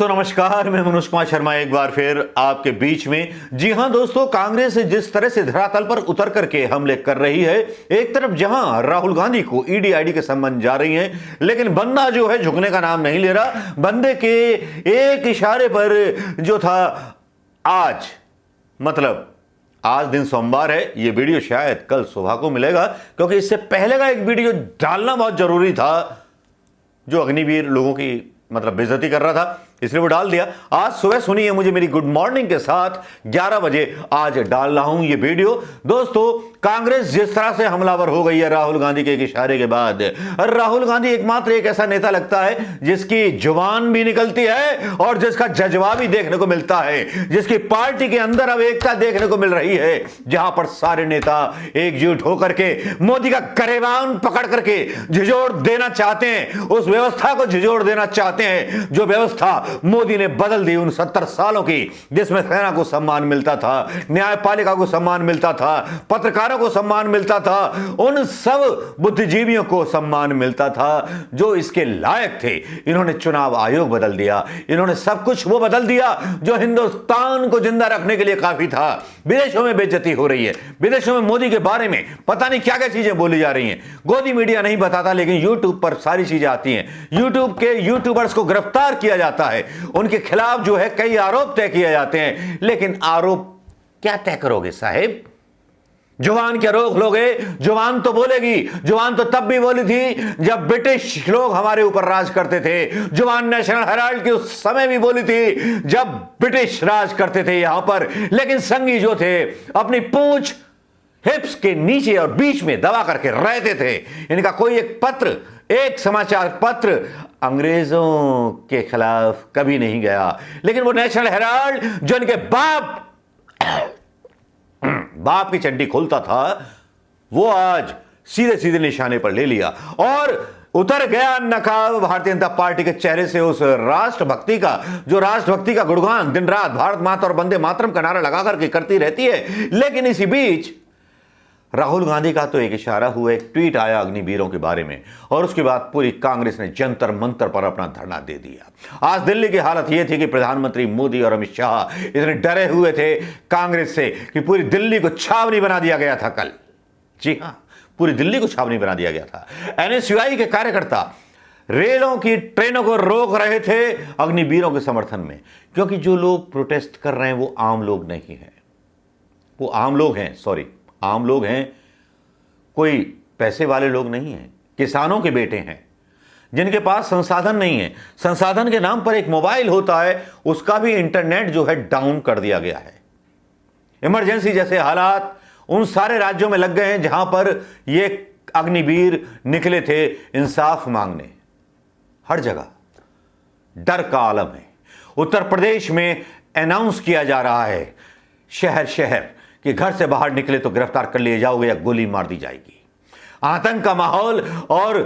दोस्तों नमस्कार, मैं मनोज कुमार शर्मा एक बार फिर आपके बीच में। जी हां दोस्तों, कांग्रेस जिस तरह से धरातल पर उतर करके हमले कर रही है, एक तरफ जहां राहुल गांधी को ईडी आईडी के संबंध जा रही हैं, लेकिन बंदा जो है झुकने का नाम नहीं ले रहा। बंदे के एक इशारे पर जो था आज दिन सोमवार है, यह वीडियो शायद कल सुबह को मिलेगा, क्योंकि इससे पहले का एक वीडियो डालना बहुत जरूरी था जो अग्निवीर लोगों की बेइज्जती कर रहा था, इसलिए वो डाल दिया। आज सुबह सुनिए मुझे मेरी गुड मॉर्निंग के साथ 11 बजे आज डाल रहा हूं ये वीडियो। दोस्तों, कांग्रेस जिस तरह से हमलावर हो गई है राहुल गांधी के एक इशारे के बाद, राहुल गांधी एकमात्र एक ऐसा नेता लगता है जिसकी जुबान भी निकलती है और जिसका जज्बा भी देखने को मिलता है, जिसकी पार्टी के अंदर अब एकता देखने को मिल रही है, जहां पर सारे नेता एकजुट होकर के मोदी का गरेबान पकड़ करके झिझोड़ देना चाहते हैं, उस व्यवस्था को झिझोड़ देना चाहते हैं जो व्यवस्था मोदी ने बदल दी उन 70 सालों की, जिसमें सेना को सम्मान मिलता था, न्यायपालिका को सम्मान मिलता था, पत्रकारों को सम्मान मिलता था, उन सब बुद्धिजीवियों को सम्मान मिलता था जो इसके लायक थे। इन्होंने चुनाव आयोग बदल दिया, इन्होंने सब कुछ वो बदल दिया जो हिंदुस्तान को जिंदा रखने के लिए काफी था। विदेशों में बेइज्जती हो रही है, विदेशों में मोदी के बारे में पता नहीं क्या क्या चीजें बोली जा रही हैं। गोदी मीडिया नहीं बताता, लेकिन यूट्यूब पर सारी चीजें आती हैं। यूट्यूब के यूट्यूबर्स को गिरफ्तार किया जाता है, उनके खिलाफ जो है कई आरोप तय किए जाते हैं, लेकिन आरोप क्या तय करोगे साहेब? जुबान क्या रोक लोगे? जुबान तो बोलेगी। जुबान तो तब भी बोली थी जब ब्रिटिश लोग हमारे ऊपर राज करते थे। जुबान नेशनल हेराल्ड की उस समय भी बोली थी जब ब्रिटिश राज करते थे यहां पर, लेकिन संघी जो थे अपनी पूंछ हिप्स के नीचे और बीच में दबा करके रहते थे। इनका कोई एक पत्र, एक समाचार पत्र अंग्रेजों के खिलाफ कभी नहीं गया, लेकिन वो नेशनल हेराल्ड जो इनके बाप की चड्डी खोलता था, वो आज सीधे सीधे निशाने पर ले लिया और उतर गया नकाब भारतीय जनता पार्टी के चेहरे से उस राष्ट्रभक्ति का, जो राष्ट्रभक्ति का गुणगान दिन रात भारत माता और वंदे मातरम का नारा लगा करके करती रहती है। लेकिन इसी बीच राहुल गांधी का तो एक इशारा हुआ, एक ट्वीट आया अग्निवीरों के बारे में, और उसके बाद पूरी कांग्रेस ने जंतर मंतर पर अपना धरना दे दिया। आज दिल्ली की हालत यह थी कि प्रधानमंत्री मोदी और अमित शाह इतने डरे हुए थे कांग्रेस से कि पूरी दिल्ली को छावनी बना दिया गया था कल। जी हां, पूरी दिल्ली को छावनी बना दिया गया था। एनएसयूआई के कार्यकर्ता रेलों की ट्रेनों को रोक रहे थे अग्निवीरों के समर्थन में, क्योंकि जो लोग प्रोटेस्ट कर रहे हैं वो आम लोग नहीं हैं, वो आम लोग हैं, आम लोग हैं, कोई पैसे वाले लोग नहीं हैं, किसानों के बेटे हैं जिनके पास संसाधन नहीं है। संसाधन के नाम पर एक मोबाइल होता है, उसका भी इंटरनेट जो है डाउन कर दिया गया है। इमरजेंसी जैसे हालात उन सारे राज्यों में लग गए हैं जहां पर ये अग्निवीर निकले थे इंसाफ मांगने। हर जगह डर का आलम है। उत्तर प्रदेश में अनाउंस किया जा रहा है शहर शहर कि घर से बाहर निकले तो गिरफ्तार कर लिए जाओगे या गोली मार दी जाएगी। आतंक का माहौल और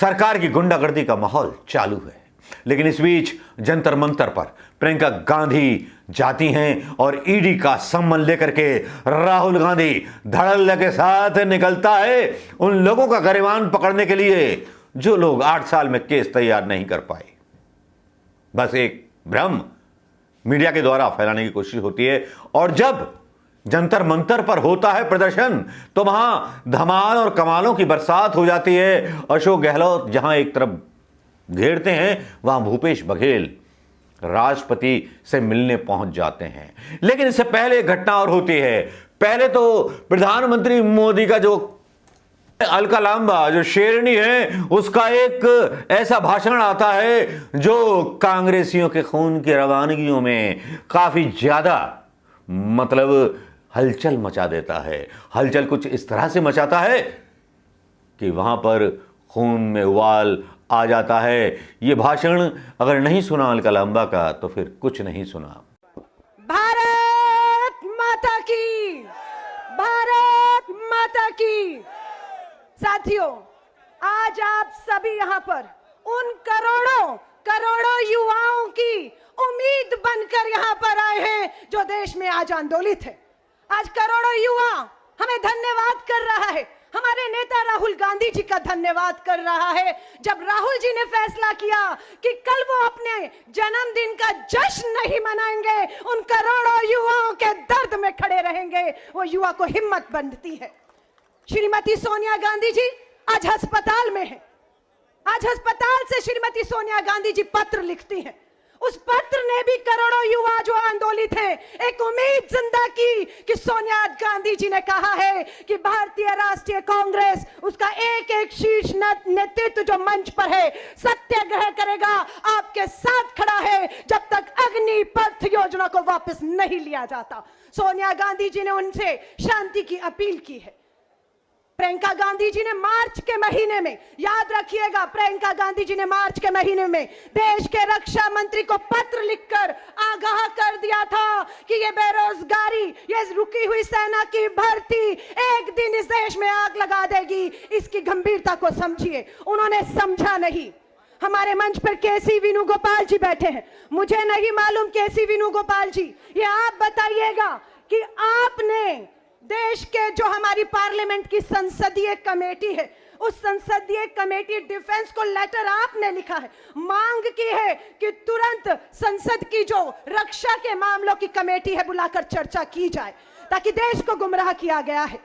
सरकार की गुंडागर्दी का माहौल चालू है। लेकिन इस बीच जंतर मंतर पर प्रियंका गांधी जाती हैं और ईडी का सम्मान लेकर के राहुल गांधी धड़ल्ले के साथ निकलता है उन लोगों का गरेबान पकड़ने के लिए जो लोग 8 साल में केस तैयार नहीं कर पाए। बस एक भ्रम मीडिया के द्वारा फैलाने की कोशिश होती है, और जब जंतर मंतर पर होता है प्रदर्शन तो वहां धमाल और कमालों की बरसात हो जाती है। अशोक गहलोत जहां एक तरफ घेरते हैं, वहां भूपेश बघेल राष्ट्रपति से मिलने पहुंच जाते हैं। लेकिन इससे पहले एक घटना और होती है। पहले तो प्रधानमंत्री मोदी का जो अलका लांबा जो शेरनी है, उसका एक ऐसा भाषण आता है जो कांग्रेसियों के खून की रवानगियों में काफी ज्यादा हलचल मचा देता है। हलचल कुछ इस तरह से मचाता है कि वहां पर खून में उबाल आ जाता है। यह भाषण अगर नहीं सुना अलका लांबा का तो फिर कुछ नहीं सुना। भारत माता की, भारत माता की। साथियों, आज आप सभी यहाँ पर उन करोड़ों करोड़ों युवाओं की उम्मीद बनकर यहाँ पर आए हैं जो देश में आज आंदोलित है। आज करोड़ों युवा हमें धन्यवाद कर रहा है, हमारे नेता राहुल गांधी जी का धन्यवाद कर रहा है। जब राहुल जी ने फैसला किया कि कल वो अपने जन्मदिन का जश्न नहीं मनाएंगे, उन करोड़ों युवाओं के दर्द में खड़े रहेंगे, वो युवा को हिम्मत बनती है। श्रीमती सोनिया गांधी जी आज अस्पताल में है। आज अस्पताल से श्रीमती सोनिया गांधी जी पत्र लिखती हैं। उस पत्र ने भी करोड़ों युवा जो आंदोलित हैं, एक उम्मीद जिंदा की कि सोनिया गांधी जी ने कहा है कि भारतीय राष्ट्रीय कांग्रेस, उसका एक एक शीर्ष नेतृत्व जो मंच पर है, सत्याग्रह करेगा, आपके साथ खड़ा है जब तक अग्निपथ योजना को वापस नहीं लिया जाता। सोनिया गांधी जी ने उनसे शांति की अपील की है। प्रियंका गांधी जी ने मार्च के महीने में, याद रखिएगा, प्रियंका गांधी जी ने मार्च के महीने में देश के रक्षा मंत्री को पत्र लिखकर आगाह कर दिया था कि ये बेरोजगारी, ये रुकी हुई सेना की भर्ती एक दिन इस देश में आग लगा देगी। इसकी गंभीरता को समझिए। उन्होंने समझा नहीं। हमारे मंच पर केसी वेणुगोपाल जी बैठे हैं। मुझे नहीं मालूम केसी वेणुगोपाल जी, ये आप बताइएगा कि आपने देश के जो हमारी पार्लियामेंट की संसदीय कमेटी है, उस संसदीय कमेटी डिफेंस को लेटर आपने लिखा है, मांग की है कि तुरंत संसद की जो रक्षा के मामलों की कमेटी है बुलाकर चर्चा की जाए, ताकि देश को गुमराह किया गया है।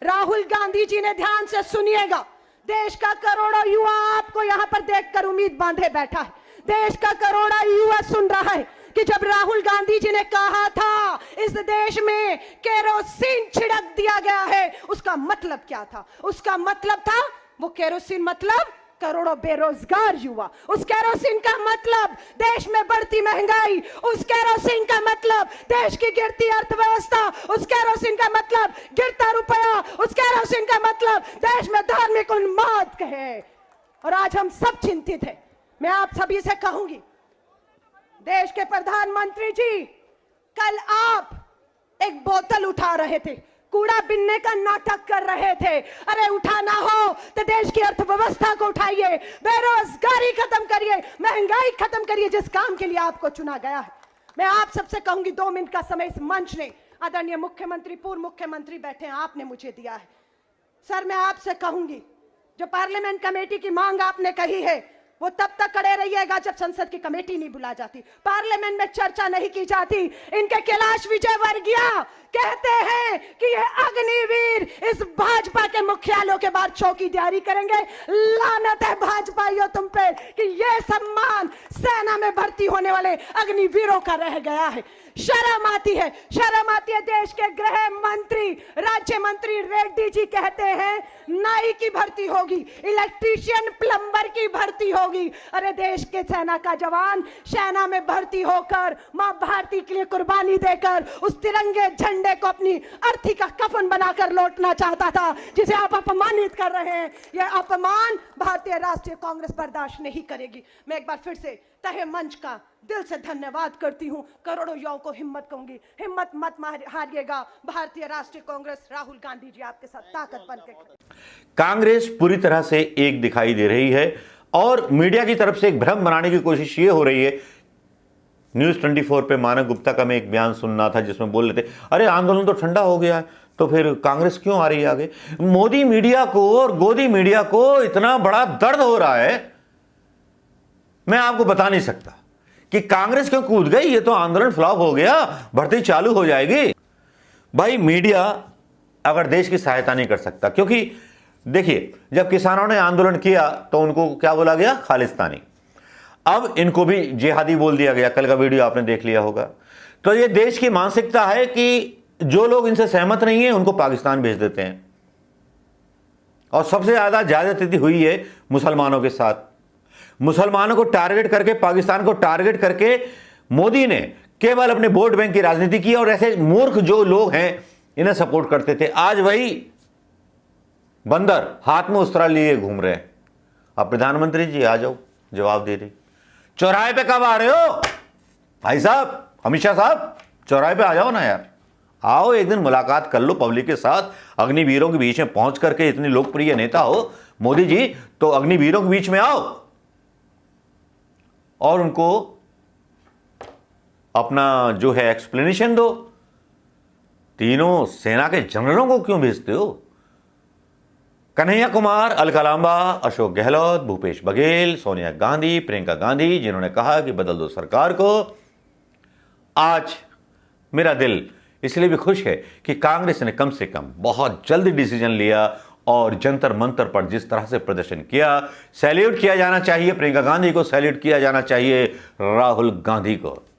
राहुल गांधी जी ने, ध्यान से सुनिएगा, देश का करोड़ों युवा आपको यहां पर देखकर उम्मीद बांधे बैठा है। देश का करोड़ों युवा सुन रहा है कि जब राहुल गांधी जी ने कहा था इस देश में केरोसिन छिड़क दिया गया है, उसका मतलब क्या था? उसका मतलब था, वो केरोसिन मतलब करोड़ों बेरोजगार युवा, उस केरोसिन का मतलब देश में बढ़ती महंगाई, उस केरोसिन का मतलब देश की गिरती अर्थव्यवस्था, उस केरोसिन का मतलब गिरता रुपया, उस केरोसिन का मतलब देश में धार्मिक उन्माद है। और आज हम सब चिंतित हैं। मैं आप सभी से कहूंगी, देश के प्रधानमंत्री जी, कल आप एक बोतल उठा रहे थे, कूड़ा बिनने का नाटक कर रहे थे। अरे उठाना हो तो देश की अर्थव्यवस्था को उठाइए, बेरोजगारी खत्म करिए, महंगाई खत्म करिए, जिस काम के लिए आपको चुना गया है। मैं आप सबसे कहूंगी, 2 मिनट का समय इस मंच ने, आदरणीय मुख्यमंत्री, पूर्व मुख्यमंत्री बैठे हैं, आपने मुझे दिया है। सर, मैं आपसे कहूंगी, जो पार्लियामेंट कमेटी की मांग आपने कही है, वो तब तक खड़े रहिएगा जब संसद की कमेटी नहीं बुला जाती, पार्लियामेंट में चर्चा नहीं की जाती। इनके कैलाश विजयवर्गीय कहते हैं कि ये अग्निवीर इस भाजपा के मुख्यालयों के बाद चौकीदारी करेंगे। लानत है भाजपाइयों तुम पे कि ये सम्मान सेना में भर्ती होने वाले अग्निवीरों का रह गया है। शर्म आती है, शर्म आती है। देश के गृह मंत्री, राज्य मंत्री रेड्डी जी कहते हैं नाई की भर्ती होगी, इलेक्ट्रीशियन, प्लम्बर की भर्ती होगी। अरे देश के सेना का जवान सेना में भर्ती होकर मां भारती के लिए कुर्बानी देकर उस तिरंगे झंडे को अपनी अर्थी का कफन बनाकर लौटना चाहता था, जिसे आप अपमानित कर रहे हैं। यह अपमान भारतीय राष्ट्रीय कांग्रेस बर्दाश्त नहीं करेगी। मैं एक बार फिर से तहे मंच का दिल से धन्यवाद करती हूं। करोड़ों युवाओं को हिम्मत कहूंगी, हिम्मत मत हारिएगा। भारतीय राष्ट्रीय कांग्रेस, राहुल गांधी जी आपके साथ ताकत बन के खड़े। कांग्रेस पूरी तरह से एक दिखाई दे रही है और मीडिया की तरफ से एक भ्रम बनाने की कोशिश ये हो रही है। न्यूज 24 पे मानव गुप्ता का मैं एक बयान सुनना था जिसमें बोल रहे थे, अरे आंदोलन तो ठंडा हो गया है, तो फिर कांग्रेस क्यों आ रही है आगे? मोदी मीडिया को और गोदी मीडिया को इतना बड़ा दर्द हो रहा है, मैं आपको बता नहीं सकता कि कांग्रेस क्यों कूद गई। ये तो आंदोलन फ्लॉप हो गया, भर्ती चालू हो जाएगी। भाई, मीडिया अगर देश की सहायता नहीं कर सकता, क्योंकि देखिए, जब किसानों ने आंदोलन किया तो उनको क्या बोला गया? खालिस्तानी। अब इनको भी जिहादी बोल दिया गया। कल का वीडियो आपने देख लिया होगा। तो ये देश की मानसिकता है कि जो लोग इनसे सहमत नहीं है उनको पाकिस्तान भेज देते हैं। और सबसे ज्यादा ज्यादती हुई है मुसलमानों के साथ। मुसलमानों को टारगेट करके, पाकिस्तान को टारगेट करके मोदी ने केवल अपने वोट बैंक की राजनीति की और ऐसे मूर्ख जो लोग हैं इन्हें सपोर्ट करते थे। आज वही बंदर हाथ में उस तरह लिए घूम रहे हैं। अब प्रधानमंत्री जी आ जाओ, जवाब दे रही। चौराहे पे कब आ रहे हो भाई साहब, अमित शाह साहब? चौराहे पे आ जाओ ना यार, आओ एक दिन मुलाकात कर लो पब्लिक के साथ। अग्निवीरों के बीच में पहुंच करके इतने लोकप्रिय नेता हो मोदी जी, तो अग्निवीरों के बीच में आओ और उनको अपना जो है एक्सप्लेनेशन दो। तीनों सेना के जनरलों को क्यों भेजते हो? कन्हैया कुमार, अलका लांबा, अशोक गहलोत, भूपेश बघेल, सोनिया गांधी, प्रियंका गांधी, जिन्होंने कहा कि बदल दो सरकार को। आज मेरा दिल इसलिए भी खुश है कि कांग्रेस ने कम से कम बहुत जल्दी डिसीजन लिया और जंतर मंतर पर जिस तरह से प्रदर्शन किया, सैल्यूट किया जाना चाहिए प्रियंका गांधी को, सैल्यूट किया जाना चाहिए राहुल गांधी को।